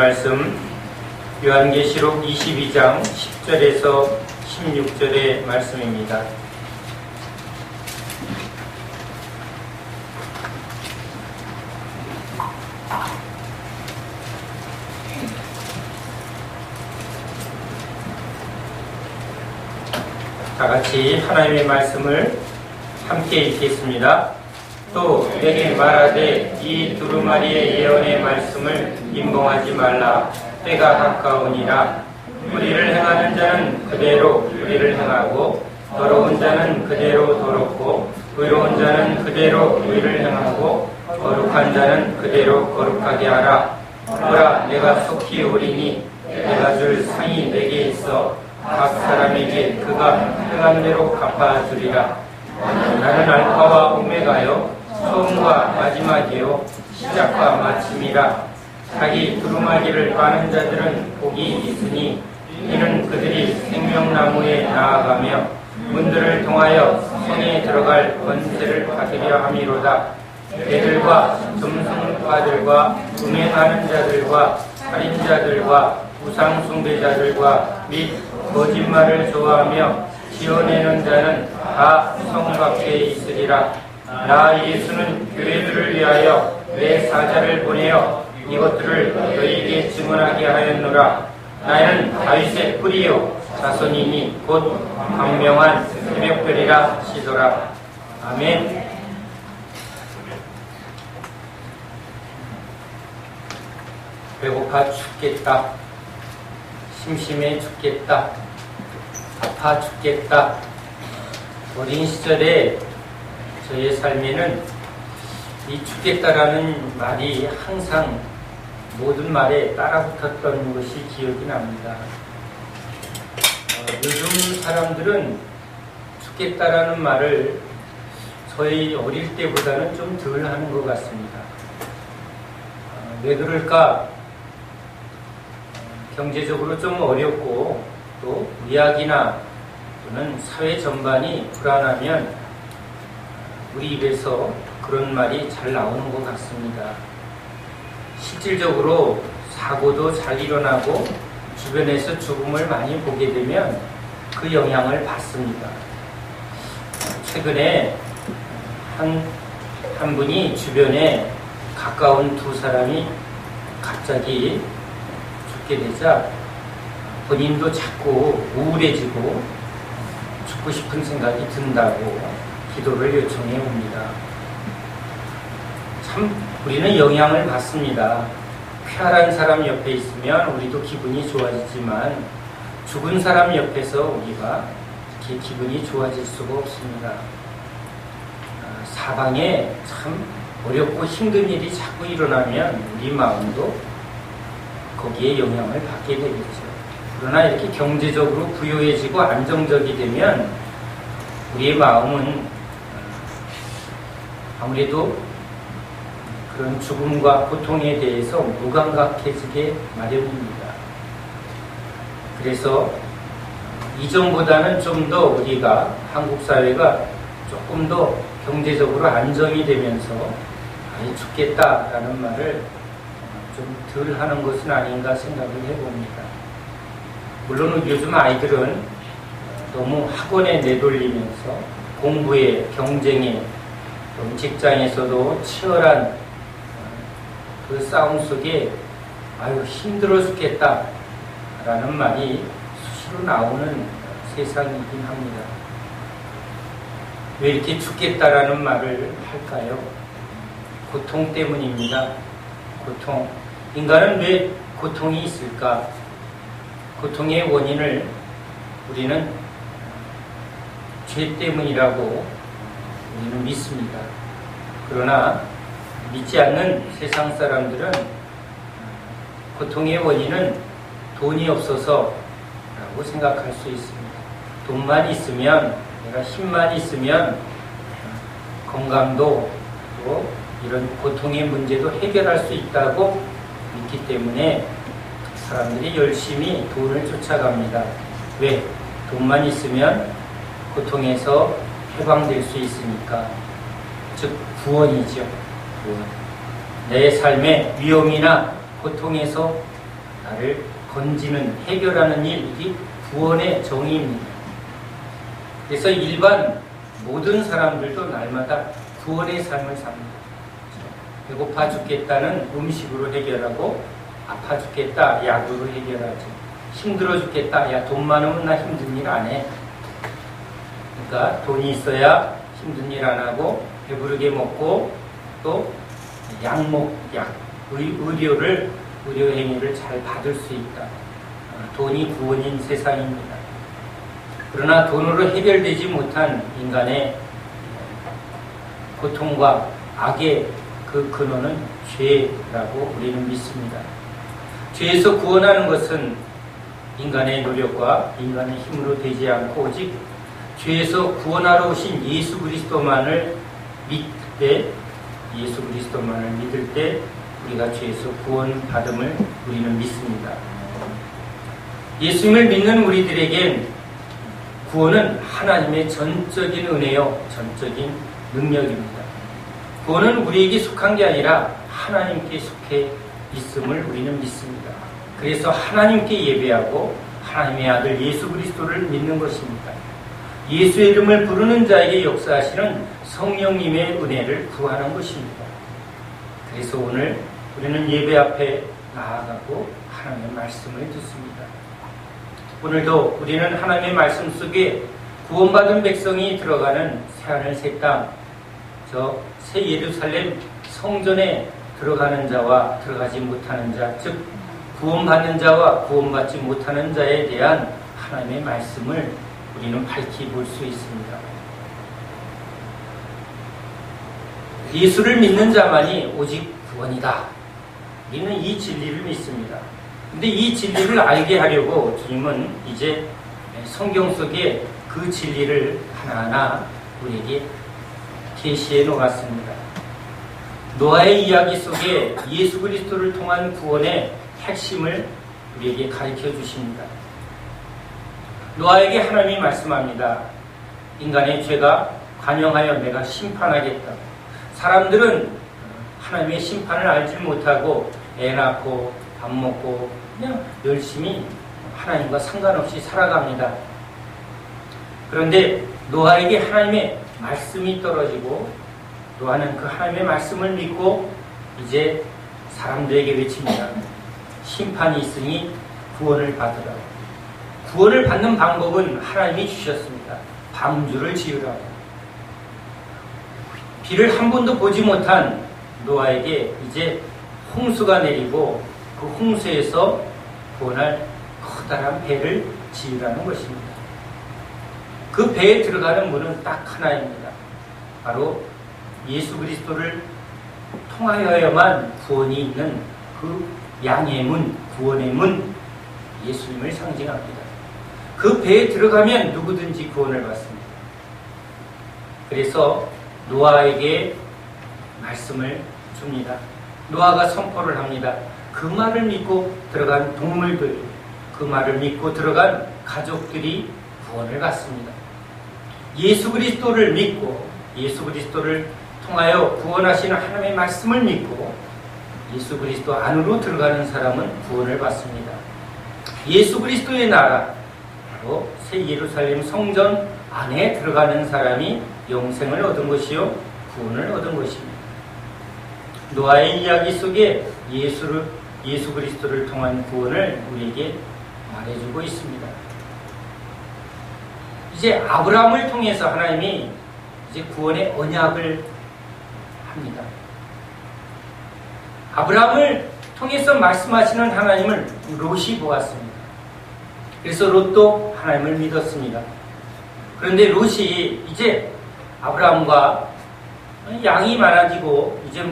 말씀 요한계시록 22장 10절에서 16절의 말씀입니다. 다 같이 하나님의 말씀을 함께 읽겠습니다. 또 내게 말하되 이 두루마리의 예언의 말씀을 임봉하지 말라. 때가 가까우니라. 불의를 행하는 자는 그대로 불의를 행하고 더러운 자는 그대로 더럽고 의로운 자는 그대로 의를 행하고 거룩한 자는 그대로 거룩하게 하라. 보라, 내가 속히 오리니 내가 줄 상이 내게 있어 각 사람에게 그가 행한 대로 갚아주리라. 나는 알파와 오메가요 처음과 마지막이요 시작과 마침이라. 자기 두루마기를 빠는 자들은 복이 있으니 이는 그들이 생명나무에 나아가며 문들을 통하여 성에 들어갈 권세를 받으려 함이로다. 개들과 점성파들과 음행하는 자들과 살인자들과 우상숭배자들과 및 거짓말을 좋아하며 지어내는 자는 다 성 밖에 있으리라. 나 예수는 교회들을 위하여 내 사자를 보내어 이것들을 너희에게 증언하게 하였노라. 나는 다윗의 뿌리요 자손이니 곧 광명한 새벽별이라 하시더라. 아멘. 배고파 죽겠다. 심심해 죽겠다. 아파 죽겠다. 어린 시절에 저의 삶에는 이 죽겠다라는 말이 항상 모든 말에 따라붙었던 것이 기억이 납니다. 요즘 사람들은 죽겠다라는 말을 저희 어릴 때보다는 좀 덜 하는 것 같습니다. 왜 그럴까? 경제적으로 좀 어렵고 또 의학이나 또는 사회 전반이 불안하면 우리 입에서 그런 말이 잘 나오는 것 같습니다. 실질적으로 사고도 잘 일어나고 주변에서 죽음을 많이 보게 되면 그 영향을 받습니다. 최근에 한 분이 주변에 가까운 두 사람이 갑자기 죽게 되자 본인도 자꾸 우울해지고 죽고 싶은 생각이 든다고 기도를 요청해 옵니다. 참 우리는 영향을 받습니다. 쾌활한 사람 옆에 있으면 우리도 기분이 좋아지지만 죽은 사람 옆에서 우리가 이렇게 기분이 좋아질 수가 없습니다. 사방에 참 어렵고 힘든 일이 자꾸 일어나면 우리 마음도 거기에 영향을 받게 되겠죠. 그러나 이렇게 경제적으로 부유해지고 안정적이 되면 우리의 마음은 아무래도 그런 죽음과 고통에 대해서 무감각해지게 마련입니다. 그래서 이전보다는 좀 더 우리가 한국 사회가 조금 더 경제적으로 안정이 되면서 죽겠다라는 말을 좀 덜 하는 것은 아닌가 생각을 해봅니다. 물론 요즘 아이들은 너무 학원에 내돌리면서 공부에, 경쟁에, 직장에서도 치열한 그 싸움 속에 힘들어 죽겠다 라는 말이 수시로 나오는 세상이긴 합니다. 왜 이렇게 죽겠다라는 말을 할까요? 고통 때문입니다. 고통. 인간은 왜 고통이 있을까? 고통의 원인을 우리는 죄 때문이라고 우리는 믿습니다. 그러나 믿지 않는 세상 사람들은 고통의 원인은 돈이 없어서 라고 생각할 수 있습니다. 돈만 있으면, 내가 힘만 있으면 건강도 또 이런 고통의 문제도 해결할 수 있다고 믿기 때문에 사람들이 열심히 돈을 쫓아갑니다. 왜? 돈만 있으면 고통에서 해방될 수 있으니까. 즉 구원이죠. 구원. 내 삶의 위험이나 고통에서 나를 건지는, 해결하는 일, 이게 구원의 정의입니다. 그래서 일반 모든 사람들도 날마다 구원의 삶을 삽니다. 배고파 죽겠다는 음식으로 해결하고, 아파 죽겠다 약으로 해결하죠. 힘들어 죽겠다, 야 돈 많으면 나 힘든 일 안 해. 그러니까 돈이 있어야 힘든 일 안 하고 배부르게 먹고 또 의료 행위를 잘 받을 수 있다. 돈이 구원인 세상입니다. 그러나 돈으로 해결되지 못한 인간의 고통과 악의 그 근원은 죄라고 우리는 믿습니다. 죄에서 구원하는 것은 인간의 노력과 인간의 힘으로 되지 않고 오직 죄에서 구원하러 오신 예수 그리스도만을 믿을 때 우리가 죄에서 구원받음을 우리는 믿습니다. 예수님을 믿는 우리들에겐 구원은 하나님의 전적인 은혜요, 전적인 능력입니다. 구원은 우리에게 속한 게 아니라 하나님께 속해 있음을 우리는 믿습니다. 그래서 하나님께 예배하고 하나님의 아들 예수 그리스도를 믿는 것입니다. 예수의 이름을 부르는 자에게 역사하시는 성령님의 은혜를 구하는 것입니다. 그래서 오늘 우리는 예배 앞에 나아가고 하나님의 말씀을 듣습니다. 오늘도 우리는 하나님의 말씀 속에 구원받은 백성이 들어가는 새하늘 새 땅, 저 새 예루살렘 성전에 들어가는 자와 들어가지 못하는 자, 즉 구원받는 자와 구원받지 못하는 자에 대한 하나님의 말씀을 우리는 밝히 볼 수 있습니다. 예수를 믿는 자만이 오직 구원이다. 우리는 이 진리를 믿습니다. 근데 이 진리를 알게 하려고 주님은 이제 성경 속에 그 진리를 하나하나 우리에게 계시해 놓았습니다. 노아의 이야기 속에 예수 그리스도를 통한 구원의 핵심을 우리에게 가르쳐 주십니다. 노아에게 하나님이 말씀합니다. 인간의 죄가 관영하여 내가 심판하겠다. 사람들은 하나님의 심판을 알지 못하고 애 낳고 밥 먹고 그냥 열심히 하나님과 상관없이 살아갑니다. 그런데 노아에게 하나님의 말씀이 떨어지고 노아는 그 하나님의 말씀을 믿고 이제 사람들에게 외칩니다. 심판이 있으니 구원을 받으라. 구원을 받는 방법은 하나님이 주셨습니다. 방주를 지으라고. 비를 한 번도 보지 못한 노아에게 이제 홍수가 내리고 그 홍수에서 구원할 커다란 배를 지으라는 것입니다. 그 배에 들어가는 문은 딱 하나입니다. 바로 예수 그리스도를 통하여야만 구원이 있는 그 양의 문, 구원의 문, 예수님을 상징합니다. 그 배에 들어가면 누구든지 구원을 받습니다. 그래서 노아에게 말씀을 줍니다. 노아가 선포를 합니다. 그 말을 믿고 들어간 동물들, 그 말을 믿고 들어간 가족들이 구원을 받습니다. 예수 그리스도를 믿고 예수 그리스도를 통하여 구원하시는 하나님의 말씀을 믿고 예수 그리스도 안으로 들어가는 사람은 구원을 받습니다. 예수 그리스도의 나라, 바로 새 예루살렘 성전 안에 들어가는 사람이 영생을 얻은 것이요 구원을 얻은 것입니다. 노아의 이야기 속에 예수 그리스도를 통한 구원을 우리에게 말해주고 있습니다. 이제 아브라함을 통해서 하나님이 이제 구원의 언약을 합니다. 아브라함을 통해서 말씀하시는 하나님을 롯이 보았습니다. 그래서 롯도 하나님을 믿었습니다. 그런데 롯이 이제 아브라함과 양이 많아지고 이제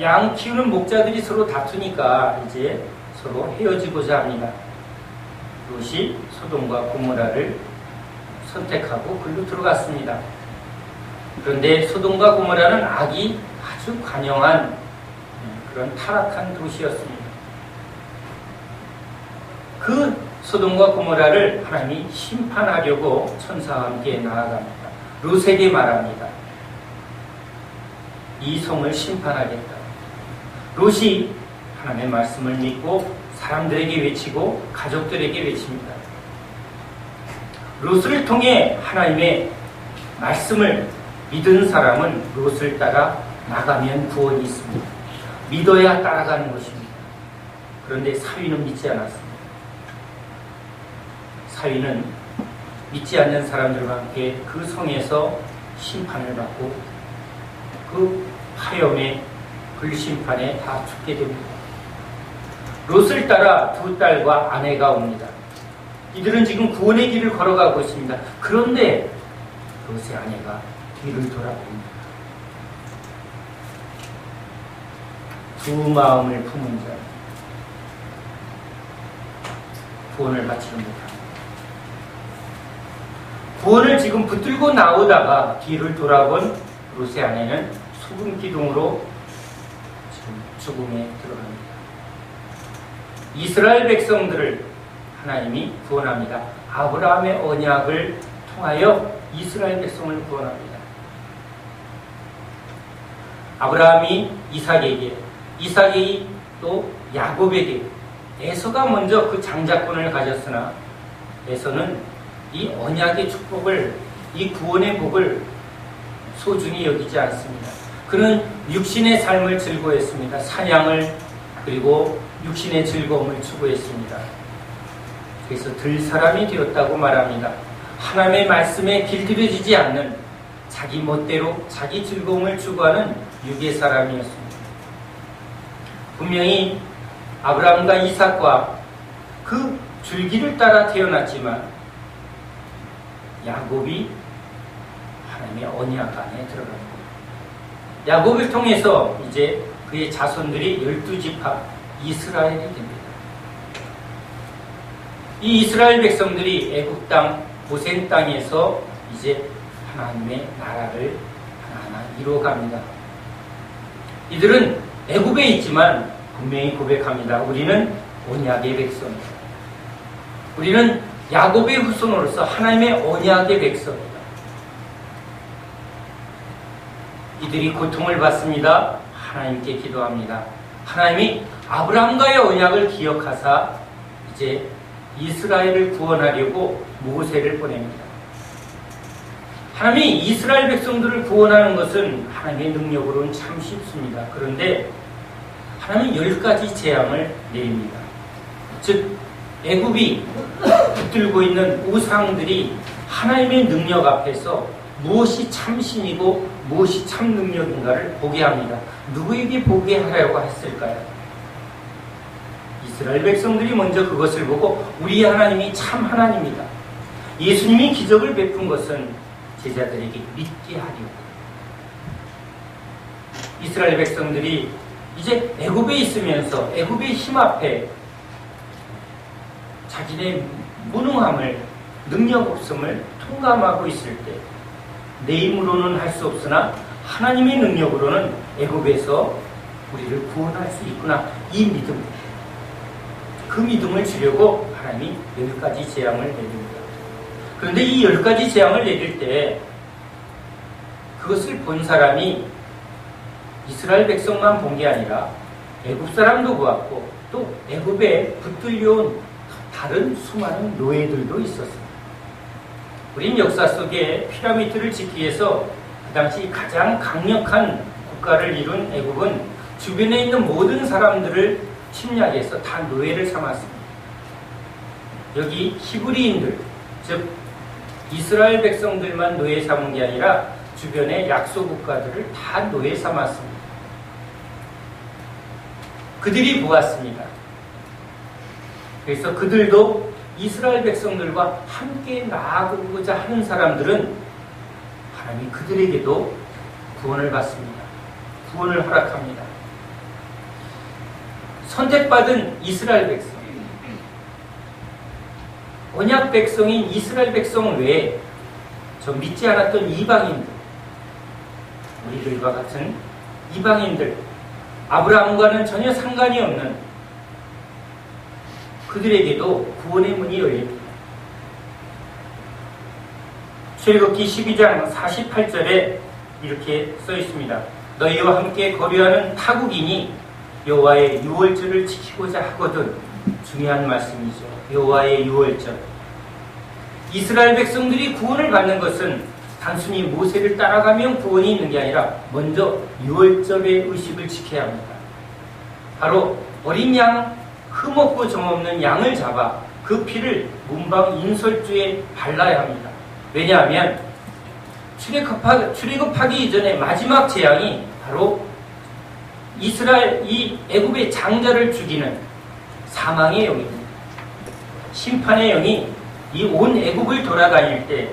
양 키우는 목자들이 서로 다투니까 이제 서로 헤어지고자 합니다. 롯이 소돔과 고모라를 선택하고 글로 들어갔습니다. 그런데 소돔과 고모라는 악이 아주 관영한 그런 타락한 도시였습니다. 그 소돔과 고모라를 하나님이 심판하려고 천사와 함께 나아갑니다. 롯에게 말합니다. 이 성을 심판하겠다. 롯이 하나님의 말씀을 믿고 사람들에게 외치고 가족들에게 외칩니다. 롯을 통해 하나님의 말씀을 믿은 사람은 롯을 따라 나가면 구원이 있습니다. 믿어야 따라가는 것입니다. 그런데 사위는 믿지 않았습니다. 사위는 믿지 않는 사람들과 함께 그 성에서 심판을 받고 그 화염의 불심판에 다 죽게 됩니다. 롯을 따라 두 딸과 아내가 옵니다. 이들은 지금 구원의 길을 걸어가고 있습니다. 그런데 롯의 아내가 뒤를 돌아봅니다. 두 마음을 품은 자 구원을 받지를 못합니다. 구원을 지금 붙들고 나오다가 뒤를 돌아본 롯의 아내는 소금 기둥으로 지금 죽음에 들어갑니다. 이스라엘 백성들을 하나님이 구원합니다. 아브라함의 언약을 통하여 이스라엘 백성을 구원합니다. 아브라함이 이삭에게, 이삭이 또 야곱에게, 에서가 먼저 그 장자권을 가졌으나 에서는 이 언약의 축복을, 이 구원의 복을 소중히 여기지 않습니다. 그는 육신의 삶을 즐거워했습니다. 사냥을, 그리고 육신의 즐거움을 추구했습니다. 그래서 들사람이 되었다고 말합니다. 하나님의 말씀에 길들여지지 않는 자기 멋대로 자기 즐거움을 추구하는 육의 사람이었습니다. 분명히 아브라함과 이삭과 그 줄기를 따라 태어났지만 야곱이 하나님의 언약 안에 들어갑니다. 야곱을 통해서 이제 그의 자손들이 12지파 이스라엘이 됩니다. 이 이스라엘 백성들이 애굽 땅, 고센 땅에서 이제 하나님의 나라를 하나하나 이루어갑니다. 이들은 애굽에 있지만 분명히 고백합니다. 우리는 언약의 백성이다. 우리는 야곱의 후손으로서 하나님의 언약의 백성이다. 이들이 고통을 받습니다. 하나님께 기도합니다. 하나님이 아브라함과의 언약을 기억하사 이제 이스라엘을 구원하려고 모세를 보냅니다. 하나님이 이스라엘 백성들을 구원하는 것은 하나님의 능력으로는 참 쉽습니다. 그런데 하나님은 10가지 재앙을 내립니다. 즉 애굽이 붙들고 있는 우상들이 하나님의 능력 앞에서 무엇이 참신이고 무엇이 참 능력인가를 보게 합니다. 누구에게 보게 하려고 했을까요? 이스라엘 백성들이 먼저 그것을 보고 우리 하나님이 참 하나님이다. 예수님이 기적을 베푼 것은 제자들에게 믿게 하려고. 이스라엘 백성들이 이제 애굽에 있으면서 애굽의 힘 앞에 자기네 무능함을, 능력 없음을 통감하고 있을 때 내 힘으로는 할 수 없으나 하나님의 능력으로는 애굽에서 우리를 구원할 수 있구나. 이 믿음, 그 믿음을 주려고 하나님이 10가지 재앙을 내립니다. 그런데 이 10가지 재앙을 내릴 때 그것을 본 사람이 이스라엘 백성만 본 게 아니라 애굽 사람도 보았고 또 애굽에 붙들려온 다른 수많은 노예들도 있었습니다. 우린 역사 속에 피라미드를 짓기 위해서 그 당시 가장 강력한 국가를 이룬 애굽은 주변에 있는 모든 사람들을 침략해서 다 노예를 삼았습니다. 여기 히브리인들, 즉 이스라엘 백성들만 노예 삼은 게 아니라 주변의 약소 국가들을 다 노예 삼았습니다. 그들이 보았습니다. 그래서 그들도 이스라엘 백성들과 함께 나아가고자 하는 사람들은 하나님이 그들에게도 구원을 받습니다. 구원을 허락합니다. 선택받은 이스라엘 백성, 언약 백성인 이스라엘 백성 외에 저 믿지 않았던 이방인들, 우리들과 같은 이방인들, 아브라함과는 전혀 상관이 없는 그들에게도 구원의 문이 열립니다. 출애굽기 12장 48절에 이렇게 써 있습니다. 너희와 함께 거류하는 타국인이 여호와의 유월절을 지키고자 하거든. 중요한 말씀이죠. 여호와의 유월절. 이스라엘 백성들이 구원을 받는 것은 단순히 모세를 따라가면 구원이 있는 게 아니라 먼저 유월절의 의식을 지켜야 합니다. 바로 어린 양, 흠없고 정없는 양을 잡아 그 피를 문방 인설주에 발라야 합니다. 왜냐하면 출애굽하기 이전에 마지막 재앙이 바로 이스라엘 이 애굽의 장자를 죽이는 사망의 영입니다. 심판의 영이 이 온 애굽을 돌아다닐 때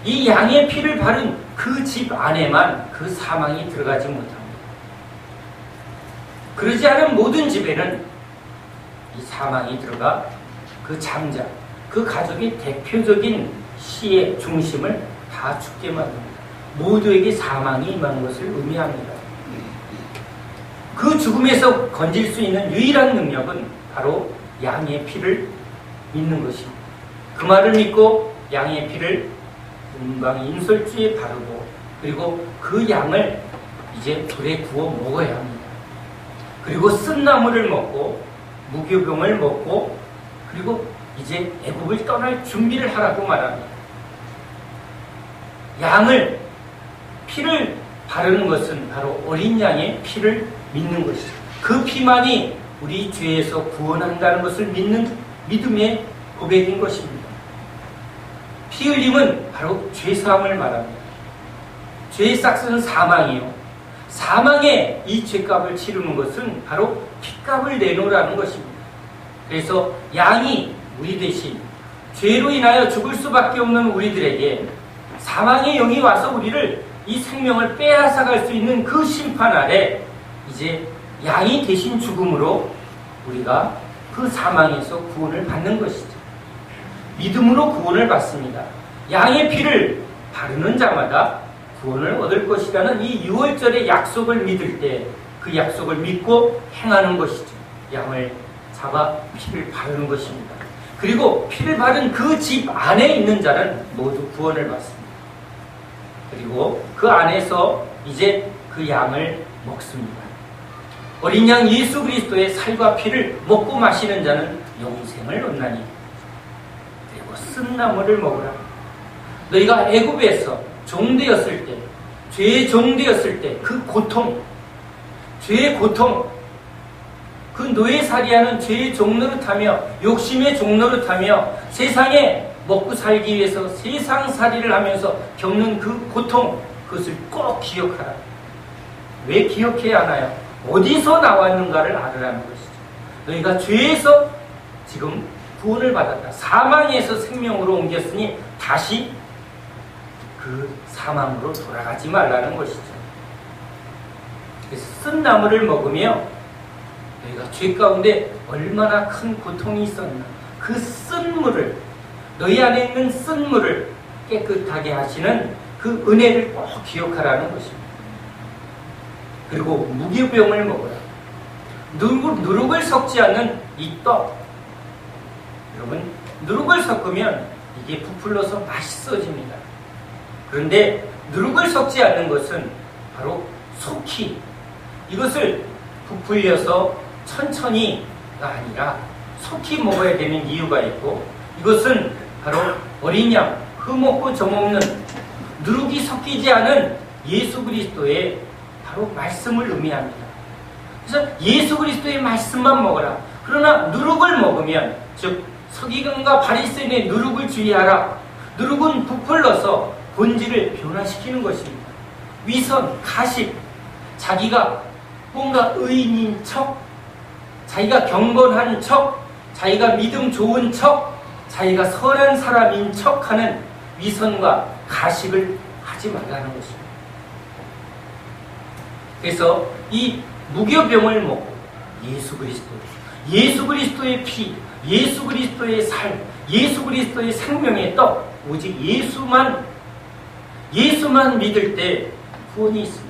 이 양의 피를 바른 그 집 안에만 그 사망이 들어가지 못합니다. 그러지 않은 모든 집에는 이 사망이 들어가 그 장자, 그 가족의 대표적인 시의 중심을 다 죽게 만듭니다. 모두에게 사망이 임한 것을 의미합니다. 그 죽음에서 건질 수 있는 유일한 능력은 바로 양의 피를 믿는 것입니다. 그 말을 믿고 양의 피를 문방 인설주에 바르고 그리고 그 양을 이제 불에 구워 먹어야 합니다. 그리고 쓴 나물을 먹고 무교병을 먹고 그리고 이제 애굽을 떠날 준비를 하라고 말합니다. 양을 피를 바르는 것은 바로 어린 양의 피를 믿는 것이죠. 그 피만이 우리 죄에서 구원한다는 것을 믿는 믿음의 고백인 것입니다. 피 흘림은 바로 죄사함을 말합니다. 죄의 싹스는 사망이요. 사망에 이 죄값을 치르는 것은 바로 피값을 내놓으라는 것입니다. 그래서 양이 우리 대신 죄로 인하여 죽을 수밖에 없는 우리들에게 사망의 영이 와서 우리를 이 생명을 빼앗아갈 수 있는 그 심판 아래 이제 양이 대신 죽음으로 우리가 그 사망에서 구원을 받는 것이죠. 믿음으로 구원을 받습니다. 양의 피를 바르는 자마다 구원을 얻을 것이라는 이 유월절의 약속을 믿을 때 그 약속을 믿고 행하는 것이죠. 양을 잡아 피를 바르는 것입니다. 그리고 피를 바른 그 집 안에 있는 자는 모두 구원을 받습니다. 그리고 그 안에서 이제 그 양을 먹습니다. 어린 양 예수 그리스도의 살과 피를 먹고 마시는 자는 영생을 얻나니 그리고 쓴 나물을 먹으라. 너희가 애굽에서 종되었을 때, 죄의 종되었을 때 그 고통, 죄의 고통, 그 노예살이하는 죄의 종노릇하며 욕심의 종노릇하며 세상에 먹고 살기 위해서 세상살이를 하면서 겪는 그 고통, 그것을 꼭 기억하라. 왜 기억해야 하나요? 어디서 나왔는가를 알으라는 것이죠. 너희가 죄에서 지금 구원을 받았다. 사망에서 생명으로 옮겼으니 다시 그 사망으로 돌아가지 말라는 것이죠. 그래서 쓴 나물을 먹으며 너희가 죄 가운데 얼마나 큰 고통이 있었나. 그 쓴 물을, 너희 안에 있는 쓴 물을 깨끗하게 하시는 그 은혜를 꼭 기억하라는 것입니다. 그리고 무교병을 먹으라. 누룩을 섞지 않는 이 떡. 여러분, 누룩을 섞으면 이게 부풀러서 맛있어집니다. 그런데 누룩을 섞지 않는 것은 바로 속히 이것을 부풀려서 천천히가 아니라 속히 먹어야 되는 이유가 있고 이것은 바로 어린 양, 흠없고 점없는 누룩이 섞이지 않은 예수 그리스도의 바로 말씀을 의미합니다. 그래서 예수 그리스도의 말씀만 먹어라. 그러나 누룩을 먹으면 즉 서기관과 바리새인의 누룩을 주의하라. 누룩은 부풀러서 본질을 변화시키는 것입니다. 위선, 가식, 자기가 뭔가 의인인 척, 자기가 경건한 척, 자기가 믿음 좋은 척, 자기가 선한 사람인 척하는 위선과 가식을 하지 말라는 것입니다. 그래서 이 무교병을 먹고 예수 그리스도의 피, 예수 그리스도의 살, 예수 그리스도의 생명의 떡, 오직 예수만 믿을 때 구원이 있습니다.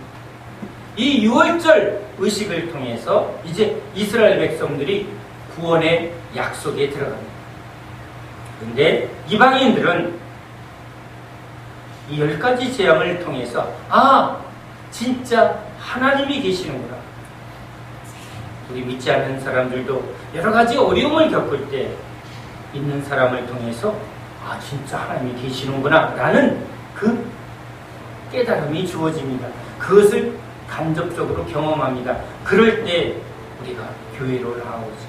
이 유월절 의식을 통해서 이제 이스라엘 백성들이 구원의 약속에 들어갑니다. 그런데 이방인들은 이 10가지 재앙을 통해서 진짜 하나님이 계시는구나. 우리 믿지 않는 사람들도 여러 가지 어려움을 겪을 때 있는 사람을 통해서 아 진짜 하나님이 계시는구나 라는 그 깨달음이 주어집니다. 그것을 간접적으로 경험합니다. 그럴 때 우리가 교회로 나오죠.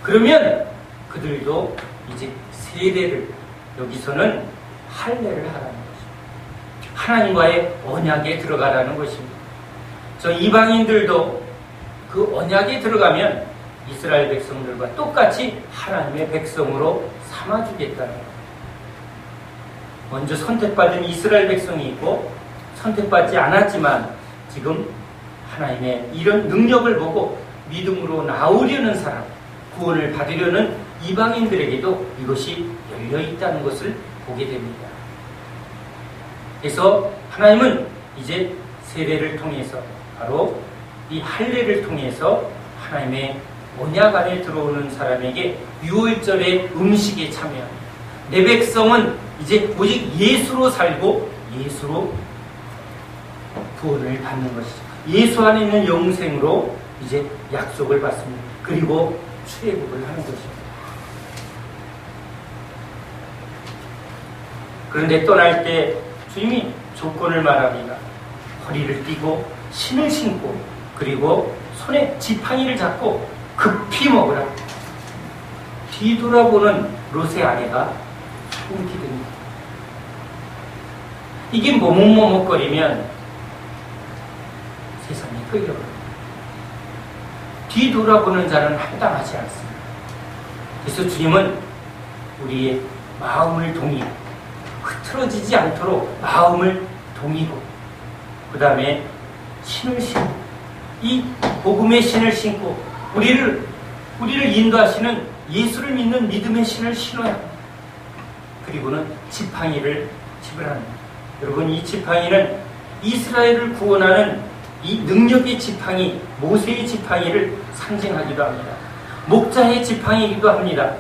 그러면 그들도 이제 세례를, 여기서는 할례를 하라는 것입니다. 하나님과의 언약에 들어가라는 것입니다. 저 이방인들도 그 언약에 들어가면 이스라엘 백성들과 똑같이 하나님의 백성으로 삼아주겠다는 거예요. 먼저 선택받은 이스라엘 백성이 있고 선택받지 않았지만 지금 하나님의 이런 능력을 보고 믿음으로 나오려는 사람, 구원을 받으려는 이방인들에게도 이것이 열려있다는 것을 보게 됩니다. 그래서 하나님은 이제 세례를 통해서 바로 이 할례를 통해서 하나님의 언약 안에 들어오는 사람에게 유월절의 음식에 참여합니다. 내 백성은 이제 오직 예수로 살고 예수로 구원을 받는 것이죠. 예수 안에 있는 영생으로 이제 약속을 받습니다. 그리고 출애굽을 하는 것입니다. 그런데 떠날 때 주님이 조건을 말합니다. 허리를 띠고 신을 신고 그리고 손에 지팡이를 잡고 급히 먹으라. 뒤돌아보는 롯의 아내가 소름이 됩니다. 이게 머뭇머뭇거리면 세상에 끌려갑니다. 뒤돌아보는 자는 합당하지 않습니다. 그래서 주님은 우리의 마음을 동이고 흐트러지지 않도록 마음을 동이고 그 다음에 신을 신고 이 복음의 신을 신고 우리를 인도하시는 예수를 믿는 믿음의 신을 신어야 합니다. 그리고는 지팡이를 집으라 합니다. 여러분 이 지팡이는 이스라엘을 구원하는 이 능력의 지팡이, 모세의 지팡이를 상징하기도 합니다. 목자의 지팡이이기도 합니다.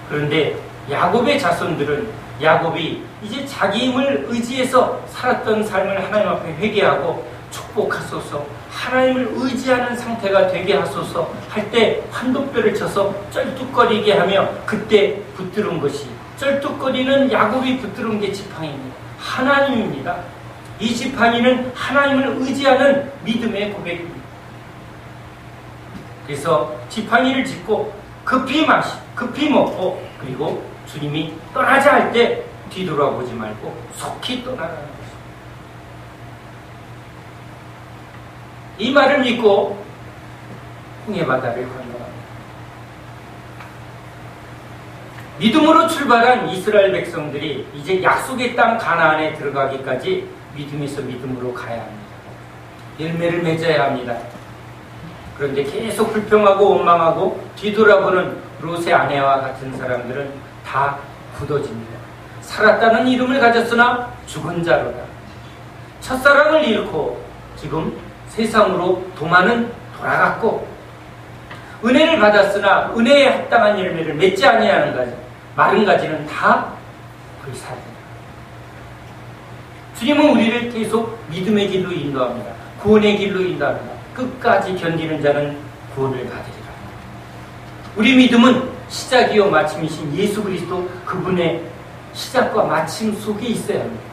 그런데 야곱의 자손들은 야곱이 이제 자기 힘을 의지해서 살았던 삶을 하나님 앞에 회개하고 축복하소서, 하나님을 의지하는 상태가 되게 하소서 할 때 환도뼈를 쳐서 쩔뚝거리게 하며 그때 붙들은 것이, 쩔뚝거리는 야곱이 붙들은 게 지팡이입니다. 하나님입니다. 이 지팡이는 하나님을 의지하는 믿음의 고백입니다. 그래서 지팡이를 짚고 급히 먹고 그리고 주님이 떠나자 할 때 뒤돌아보지 말고 속히 떠나라는 것입니다. 이 말을 믿고 홍해 바다를 건너갑니다. 믿음으로 출발한 이스라엘 백성들이 이제 약속의 땅 가나안에 들어가기까지 믿음에서 믿음으로 가야 합니다. 열매를 맺어야 합니다. 그런데 계속 불평하고 원망하고 뒤돌아보는 롯의 아내와 같은 사람들은 다 굳어집니다. 살았다는 이름을 가졌으나 죽은 자로다. 첫사랑을 잃고 지금 세상으로 도마는 돌아갔고 은혜를 받았으나 은혜에 합당한 열매를 맺지 아니하는 가지, 마른 가지는 다 불사릅니다. 주님은 우리를 계속 믿음의 길로 인도합니다. 구원의 길로 인도합니다. 끝까지 견디는 자는 구원을 받으리라. 우리 믿음은 시작이요 마침이신 예수 그리스도 그분의 시작과 마침 속에 있어야 합니다.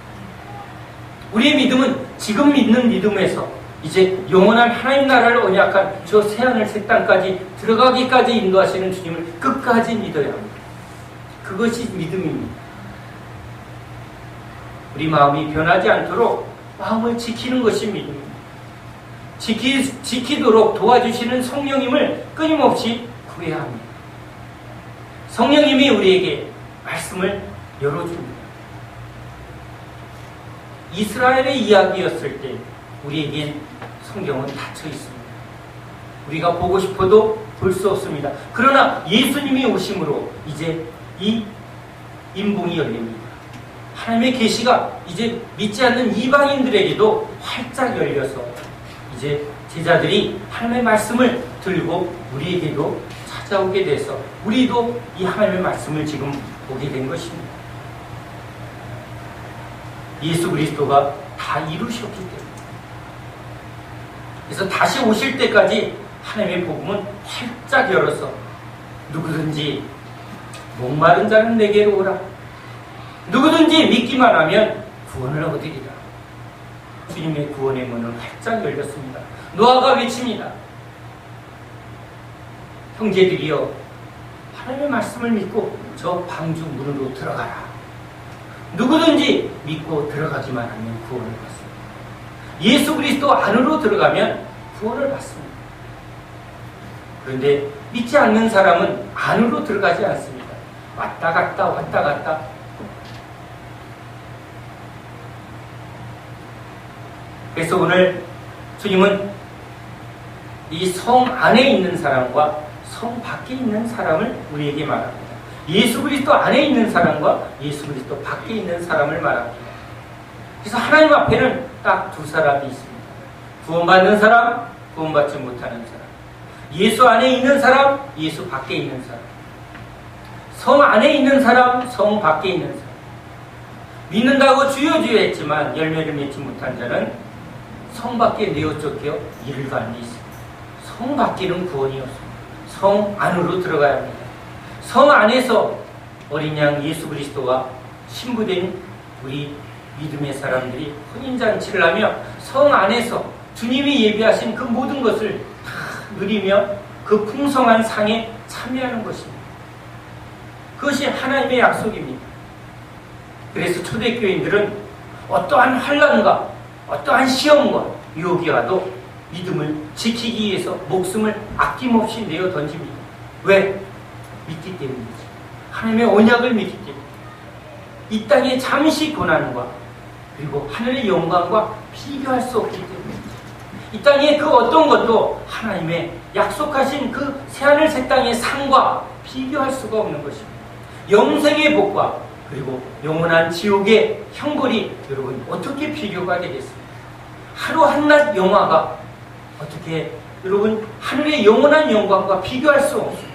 우리의 믿음은 지금 믿는 믿음에서 이제 영원한 하나님 나라를 언약한 저 새하늘 새 땅까지 들어가기까지 인도하시는 주님을 끝까지 믿어야 합니다. 그것이 믿음입니다. 우리 마음이 변하지 않도록 마음을 지키는 것이 믿음입니다. 지키도록 도와주시는 성령님을 끊임없이 구해야 합니다. 성령님이 우리에게 말씀을 열어줍니다. 이스라엘의 이야기였을 때 우리에겐 성경은 닫혀 있습니다. 우리가 보고 싶어도 볼 수 없습니다. 그러나 예수님이 오심으로 이제 이 인봉이 열립니다. 하나님의 계시가 이제 믿지 않는 이방인들에게도 활짝 열려서 이제 제자들이 하나님의 말씀을 들고 우리에게도 찾아오게 돼서 우리도 이 하나님의 말씀을 지금 보게 된 것입니다. 예수 그리스도가 다 이루셨기 때문에. 그래서 다시 오실 때까지 하나님의 복음은 활짝 열어서 누구든지 목마른 자는 내게로 오라. 누구든지 믿기만 하면 구원을 얻으리라. 주님의 구원의 문은 활짝 열렸습니다. 노아가 외칩니다. 형제들이여, 하나님의 말씀을 믿고 저 방주 문으로 들어가라. 누구든지 믿고 들어가기만 하면 구원을 받습니다. 예수 그리스도 안으로 들어가면 구원을 받습니다. 그런데 믿지 않는 사람은 안으로 들어가지 않습니다. 왔다 갔다 왔다 갔다. 그래서 오늘 주님은 이 성 안에 있는 사람과 성 밖에 있는 사람을 우리에게 말합니다. 예수 그리스도 안에 있는 사람과 예수 그리스도 밖에 있는 사람을 말합니다. 그래서 하나님 앞에는 딱 두 사람이 있습니다. 구원받는 사람, 구원받지 못하는 사람. 예수 안에 있는 사람, 예수 밖에 있는 사람. 성 안에 있는 사람, 성 밖에 있는 사람. 믿는다고 주여 주여 했지만 열매를 맺지 못한 자는 성 밖에 내어 쫓겨 이를 가는 데 있습니다. 성 밖에는 구원이 없습니다. 성 안으로 들어가야 합니다. 성 안에서 어린 양 예수 그리스도와 신부된 우리 믿음의 사람들이 혼인잔치를 하며 성 안에서 주님이 예비하신 그 모든 것을 다 누리며 그 풍성한 상에 참여하는 것입니다. 그것이 하나님의 약속입니다. 그래서 초대교인들은 어떠한 환난과 어떠한 시험과 유혹이 와도 믿음을 지키기 위해서 목숨을 아낌없이 내어 던집니다. 왜? 믿기 때문이죠. 하나님의 언약을 믿기 때문에. 이 땅의 잠시 고난과 그리고 하늘의 영광과 비교할 수 없기 때문이죠. 이 땅의 그 어떤 것도 하나님의 약속하신 그 새하늘 새 땅의 상과 비교할 수가 없는 것입니다. 영생의 복과 그리고 영원한 지옥의 형벌이 여러분 어떻게 비교가 되겠습니까? 하루 한낮 영화가 어떻게 여러분 하늘의 영원한 영광과 비교할 수 없습니다.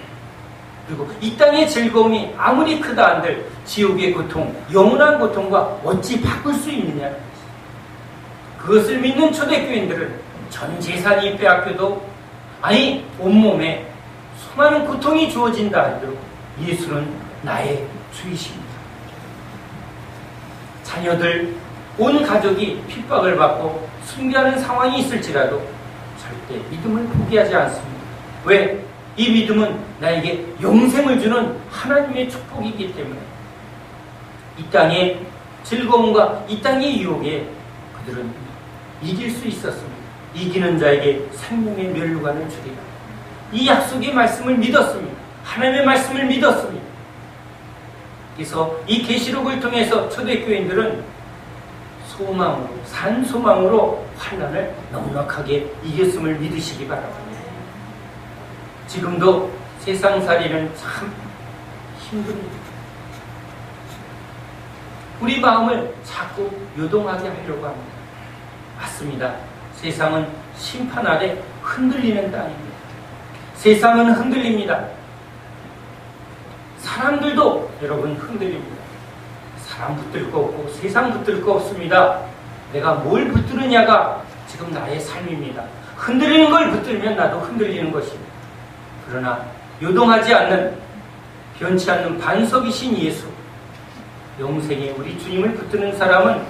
그리고 이 땅의 즐거움이 아무리 크다 한들 지옥의 고통, 영원한 고통과 어찌 바꿀 수 있느냐는 것입니다. 그것을 믿는 초대교인들은 전 재산이 빼앗겨도 아니 온몸에 수많은 고통이 주어진다 하더라도 예수는 나의 주이십니다. 자녀들, 온 가족이 핍박을 받고 숭배하는 상황이 있을지라도 절대 믿음을 포기하지 않습니다. 왜? 이 믿음은 나에게 영생을 주는 하나님의 축복이기 때문에 이 땅의 즐거움과 이 땅의 유혹에 그들은 이길 수 있었습니다. 이기는 자에게 생명의 멸류관을 주리라. 이 약속의 말씀을 믿었습니다. 하나님의 말씀을 믿었습니다. 그래서 이 계시록을 통해서 초대교인들은 소망으로, 산 소망으로 환난을 넉넉하게 이겼음을 믿으시기 바랍니다. 지금도 세상살이는 참 힘듭니다. 우리 마음을 자꾸 요동하게 하려고 합니다. 맞습니다. 세상은 심판 아래 흔들리는 땅입니다. 세상은 흔들립니다. 사람들도 여러분 흔들립니다. 사람 붙들 거 없고 세상 붙들 거 없습니다. 내가 뭘 붙들느냐가 지금 나의 삶입니다. 흔들리는 걸 붙들면 나도 흔들리는 것입니다. 그러나 요동하지 않는, 변치 않는 반석이신 예수, 영생에 우리 주님을 붙드는 사람은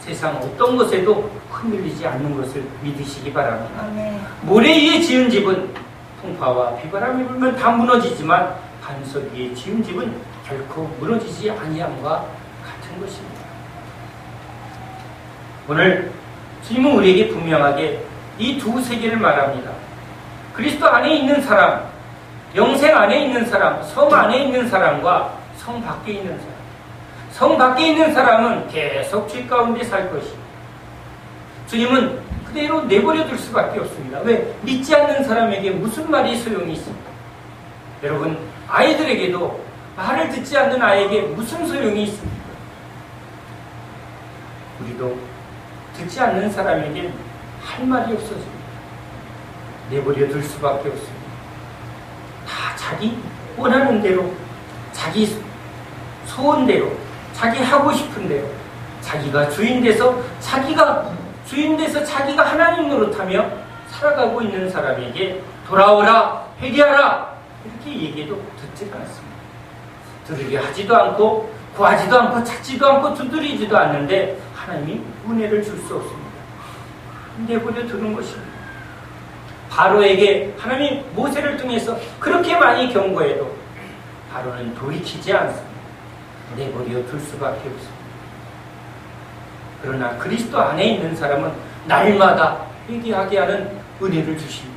세상 어떤 것에도 흔들리지 않는 것을 믿으시기 바랍니다. 모래 위에 지은 집은 풍파와 비바람이 불면 다 무너지지만 반석 위에 지은 집은 결코 무너지지 아니함과 같은 것입니다. 오늘 주님은 우리에게 분명하게 이 두 세계를 말합니다. 그리스도 안에 있는 사람, 영생 안에 있는 사람, 성 안에 있는 사람과 성 밖에 있는 사람. 성 밖에 있는 사람은 계속 죄 가운데 살 것이고 주님은 그대로 내버려 둘 수밖에 없습니다. 왜? 믿지 않는 사람에게 무슨 말이 소용이 있습니까? 여러분, 아이들에게도 말을 듣지 않는 아이에게 무슨 소용이 있습니까? 우리도 듣지 않는 사람에게 할 말이 없어집니다. 내버려 둘 수밖에 없습니다. 다 자기 원하는 대로, 자기 소원대로, 자기 하고 싶은 대로, 자기가 주인돼서 자기가 하나님 노릇하며 살아가고 있는 사람에게 돌아오라, 회개하라 이렇게 얘기해도 듣지 않습니다. 들으려 하지도 않고 구하지도 않고 찾지도 않고 두드리지도 않는데 하나님이 은혜를 줄 수 없습니다. 내버려 두는 것입니다. 바로에게 하나님이 모세를 통해서 그렇게 많이 경고해도 바로는 돌이키지 않습니다. 내버려 둘 수밖에 없습니다. 그러나 그리스도 안에 있는 사람은 날마다 회개하게 하는 은혜를 주십니다.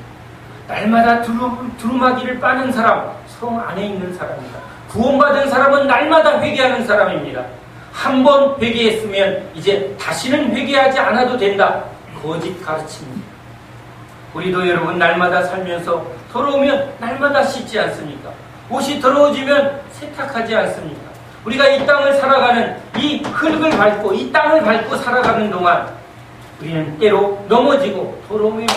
날마다 두루마기를 빠는 사람, 성 안에 있는 사람입니다. 구원받은 사람은 날마다 회개하는 사람입니다. 한 번 회개했으면 이제 다시는 회개하지 않아도 된다. 거짓 가르칩니다. 우리도 여러분 날마다 살면서 더러우면 날마다 씻지 않습니까? 옷이 더러워지면 세탁하지 않습니까? 우리가 이 땅을 살아가는 이 흙을 밟고 이 땅을 밟고 살아가는 동안 우리는 때로 넘어지고 더러우면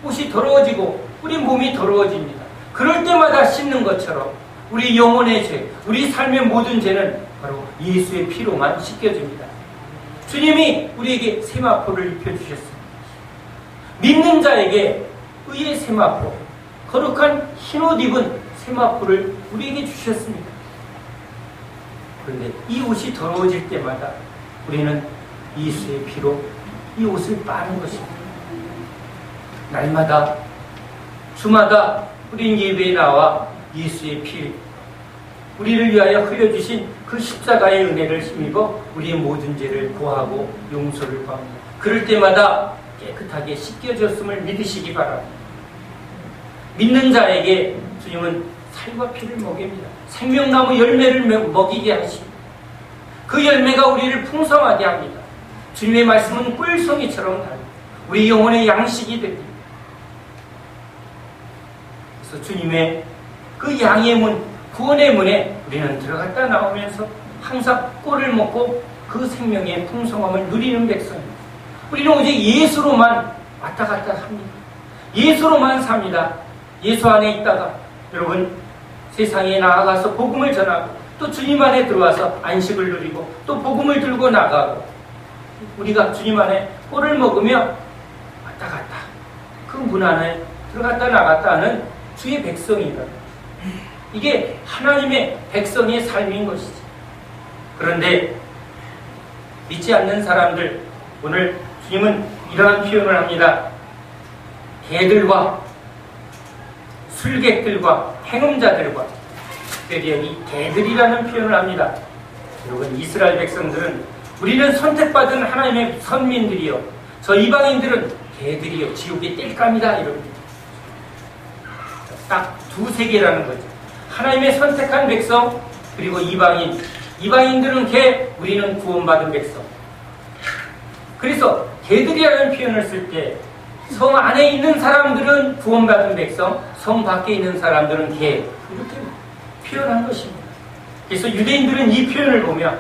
옷이 더러워지고 우리 몸이 더러워집니다. 그럴 때마다 씻는 것처럼 우리 영혼의 죄, 우리 삶의 모든 죄는 바로 예수의 피로만 씻겨집니다. 주님이 우리에게 세마포를 입혀주셨습니다. 믿는 자에게 의의 세마포, 거룩한 흰옷 입은 세마포를 우리에게 주셨습니다. 그런데 이 옷이 더러워질 때마다 우리는 예수의 피로 이 옷을 빠는 것입니다. 날마다 주마다 우린 예배에 나와 예수의 피, 우리를 위하여 흘려주신 그 십자가의 은혜를 힘입어 우리의 모든 죄를 구하고 용서를 구합니다. 그럴 때마다 깨끗하게 씻겨졌음을 믿으시기 바랍니다. 믿는 자에게 주님은 살과 피를 먹입니다. 생명나무 열매를 먹이게 하십니다. 그 열매가 우리를 풍성하게 합니다. 주님의 말씀은 꿀송이처럼 달립니다. 우리 영혼의 양식이 됩니다. 그래서 주님의 그 양의 문, 구원의 문에 우리는 들어갔다 나오면서 항상 꿀을 먹고 그 생명의 풍성함을 누리는 백성입니다. 우리는 오직 예수로만 왔다 갔다 합니다. 예수로만 삽니다. 예수 안에 있다가 여러분 세상에 나아가서 복음을 전하고 또 주님 안에 들어와서 안식을 누리고 또 복음을 들고 나가고 우리가 주님 안에 꿀을 먹으며 왔다 갔다 그 문 안에 들어갔다 나갔다 하는 주의 백성이다. 이게 하나님의 백성의 삶인 것이지. 그런데 믿지 않는 사람들, 오늘 주님은 이러한 표현을 합니다. 개들과 술객들과 행음자들과, 특별히 여기 개들이라는 표현을 합니다. 여러분 이스라엘 백성들은 우리는 선택받은 하나님의 선민들이요, 저 이방인들은 개들이요 지옥에 뗄 겁니다 이럽니다. 딱 두세 개라는 거죠. 하나님의 선택한 백성, 그리고 이방인들은 개, 우리는 구원받은 백성. 그래서 개들이라는 표현을 쓸 때 성 안에 있는 사람들은 구원받은 백성, 성 밖에 있는 사람들은 개, 이렇게 표현한 것입니다. 그래서 유대인들은 이 표현을 보면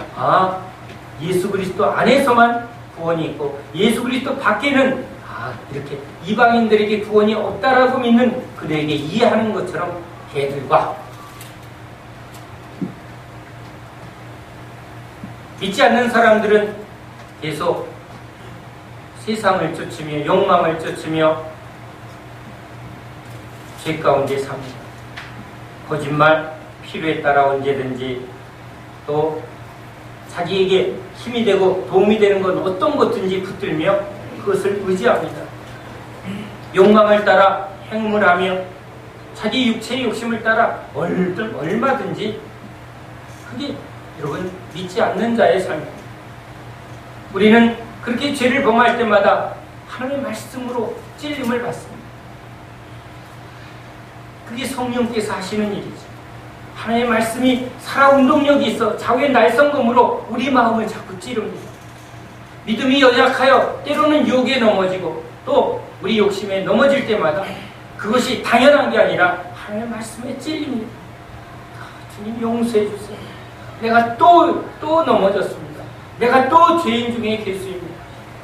예수 그리스도 안에서만 구원이 있고 예수 그리스도 밖에는 이렇게 이방인들에게 구원이 없다라고 믿는 그들에게 이해하는 것처럼 개들과, 믿지 않는 사람들은 계속 세상을 쫓으며 욕망을 쫓으며 죄 가운데 삽니다. 거짓말, 필요에 따라 언제든지 또 자기에게 힘이 되고 도움이 되는 건 어떤 것든지 붙들며 그것을 의지합니다. 욕망을 따라 행물하며 자기 육체의 욕심을 따라 얼마든지, 그게 여러분 믿지 않는 자의 삶입니다. 우리는 그렇게 죄를 범할 때마다 하나님의 말씀으로 찔림을 받습니다. 그게 성령께서 하시는 일이죠. 하나님의 말씀이 살아 운동력이 있어 좌우의 날성검으로 우리 마음을 자꾸 찌릅니다. 믿음이 연약하여 때로는 유혹에 넘어지고 또 우리 욕심에 넘어질 때마다 그것이 당연한 게 아니라 하나님의 말씀에 찔립니다. 주님 용서해 주세요. 내가 또 넘어졌습니다. 내가 또 죄인 중에 개수입니다.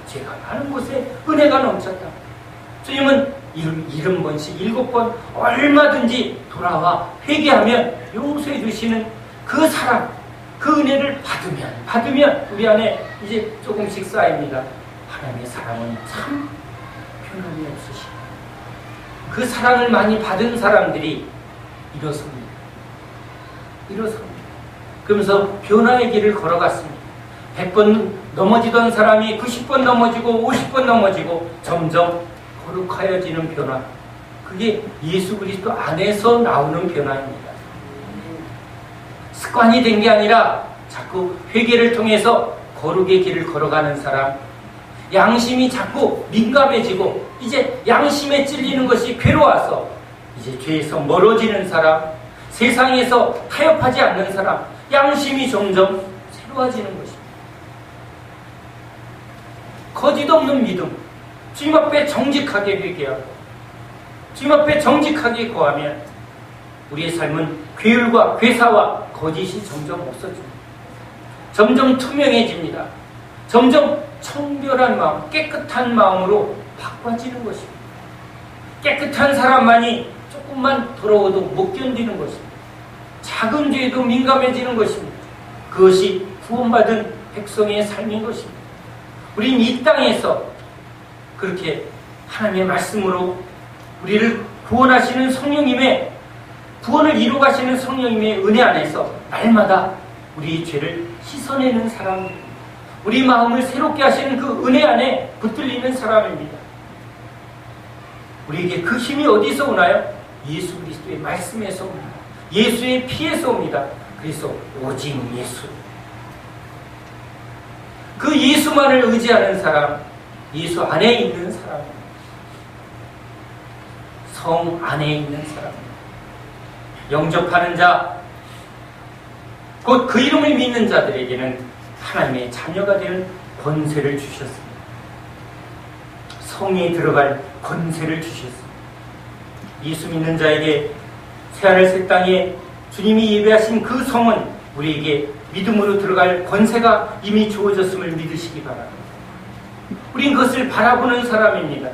제가 많은 곳에 은혜가 넘쳤다. 주님은 70번씩 7번 얼마든지 돌아와 회개하면 용서해 주시는 그 사랑, 그 은혜를 받으면 우리 안에 이제 조금씩 쌓입니다. 하나님의 사랑은 참 변함이 없으시다. 그 사랑을 많이 받은 사람들이 일어섭니다. 일어섭니다. 그러면서 변화의 길을 걸어갔습니다. 100번 넘어지던 사람이 90번 넘어지고 50번 넘어지고 점점 거룩하여지는 변화. 그게 예수 그리스도 안에서 나오는 변화입니다. 습관이 된 게 아니라 자꾸 회개를 통해서 거룩의 길을 걸어가는 사람, 양심이 자꾸 민감해지고 이제 양심에 찔리는 것이 괴로워서 이제 죄에서 멀어지는 사람, 세상에서 타협하지 않는 사람, 양심이 점점 새로워지는 것입니다. 거짓 없는 믿음, 주님 앞에 정직하게 회개하고 주님 앞에 정직하게 거하면 우리의 삶은 괴율과 괴사와 거짓이 점점 없어집니다. 점점 투명해집니다. 점점 청결한 마음, 깨끗한 마음으로 바꿔지는 것입니다. 깨끗한 사람만이 조금만 더러워도 못 견디는 것입니다. 작은 죄에도 민감해지는 것입니다. 그것이 구원받은 백성의 삶인 것입니다. 우린 이 땅에서 그렇게 하나님의 말씀으로 우리를 구원하시는 성령님의 구원을 이루 가시는 성령님의 은혜 안에서 날마다 우리의 죄를 씻어내는 사람입니다. 우리 마음을 새롭게 하시는 그 은혜 안에 붙들리는 사람입니다. 우리에게 그 힘이 어디서 오나요? 예수 그리스도의 말씀에서 옵니다. 예수의 피에서 옵니다. 그래서 오직 예수. 그 예수만을 의지하는 사람, 예수 안에 있는 사람입니다. 성 안에 있는 사람입니다. 영접하는 자, 곧 그 이름을 믿는 자들에게는 하나님의 자녀가 되는 권세를 주셨습니다. 성에 들어갈 권세를 주셨습니다. 예수 믿는 자에게 새하늘 새 땅에 주님이 예배하신 그 성은 우리에게 믿음으로 들어갈 권세가 이미 주어졌음을 믿으시기 바랍니다. 우린 그것을 바라보는 사람입니다.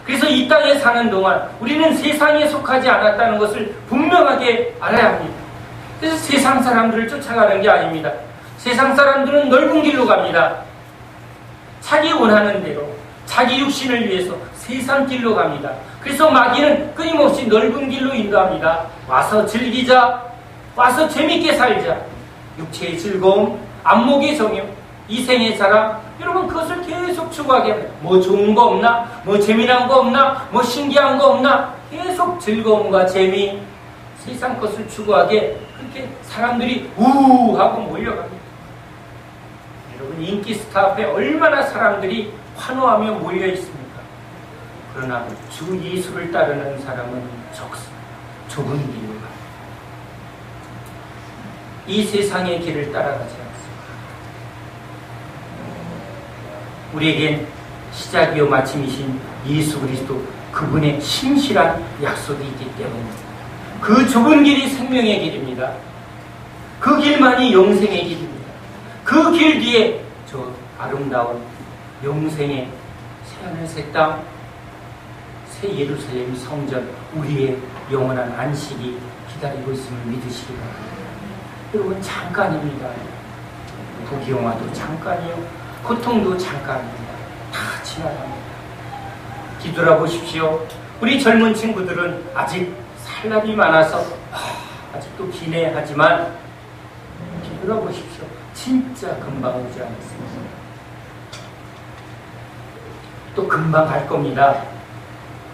그래서 이 땅에 사는 동안 우리는 세상에 속하지 않았다는 것을 분명하게 알아야 합니다. 그래서 세상 사람들을 쫓아가는 게 아닙니다. 세상 사람들은 넓은 길로 갑니다. 자기 원하는 대로 자기 육신을 위해서 세상 길로 갑니다. 그래서 마귀는 끊임없이 넓은 길로 인도합니다. 와서 즐기자, 와서 재밌게 살자. 육체의 즐거움, 안목의 정욕, 이생의 자랑, 여러분 그것을 계속 추구하게 합니다. 뭐 좋은 거 없나? 뭐 재미난 거 없나? 뭐 신기한 거 없나? 계속 즐거움과 재미, 세상 것을 추구하게 그렇게 사람들이 우하고 몰려갑니다. 여러분 인기 스타 앞에 얼마나 사람들이 환호하며 몰려 있습니까? 그러나 주 예수를 따르는 사람은 적습니다. 좁은 길로 갑니다. 이 세상의 길을 따라가지 않습니다. 우리에겐 시작이요 마침이신 예수 그리스도 그분의 신실한 약속이 있기 때문입니다. 그 좁은 길이 생명의 길입니다. 그 길만이 영생의 길입니다. 그 길 뒤에 저 아름다운 영생의 새하늘 새 땅, 새 예루살렘 성전, 우리의 영원한 안식이 기다리고 있음을 믿으시기 바랍니다. 여러분 잠깐입니다. 부귀영화도 잠깐이요, 고통도 잠깐입니다. 다 지나갑니다. 뒤돌아보십시오. 우리 젊은 친구들은 아직 살 날이 많아서 아직도 기네 하지만 뒤돌아보십시오. 진짜 금방 오지 않습니다. 또 금방 갈 겁니다.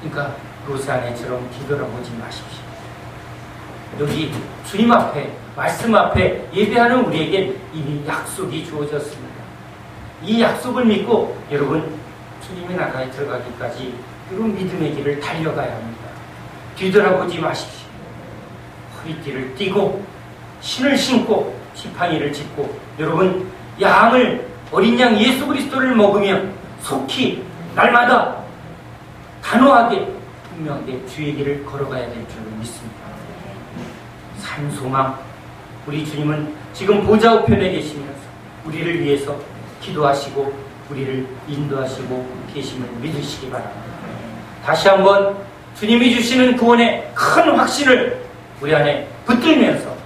그러니까 로세아네처럼 뒤돌아보지 마십시오. 여기 주님 앞에, 말씀 앞에 예배하는 우리에게 이미 약속이 주어졌습니다. 이 약속을 믿고 여러분 주님의 나라에 들어가기까지 여러분 믿음의 길을 달려가야 합니다. 뒤돌아보지 마십시오. 허리띠를 띠고 신을 신고 지팡이를 짚고 여러분 양을, 어린 양 예수 그리스도를 먹으며 속히 날마다 단호하게 분명하게 주의 길을 걸어가야 될 줄로 믿습니다. 산소망, 우리 주님은 지금 보좌 우편에 계시면서 우리를 위해서 기도하시고 우리를 인도하시고 계심을 믿으시기 바랍니다. 다시 한번 주님이 주시는 구원의 큰 확신을 우리 안에 붙들면서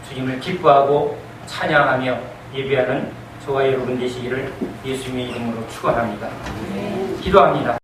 주님을 기뻐하고 찬양하며 예배하는 저와 여러분 되시기를 예수님의 이름으로 축원합니다. 기도합니다.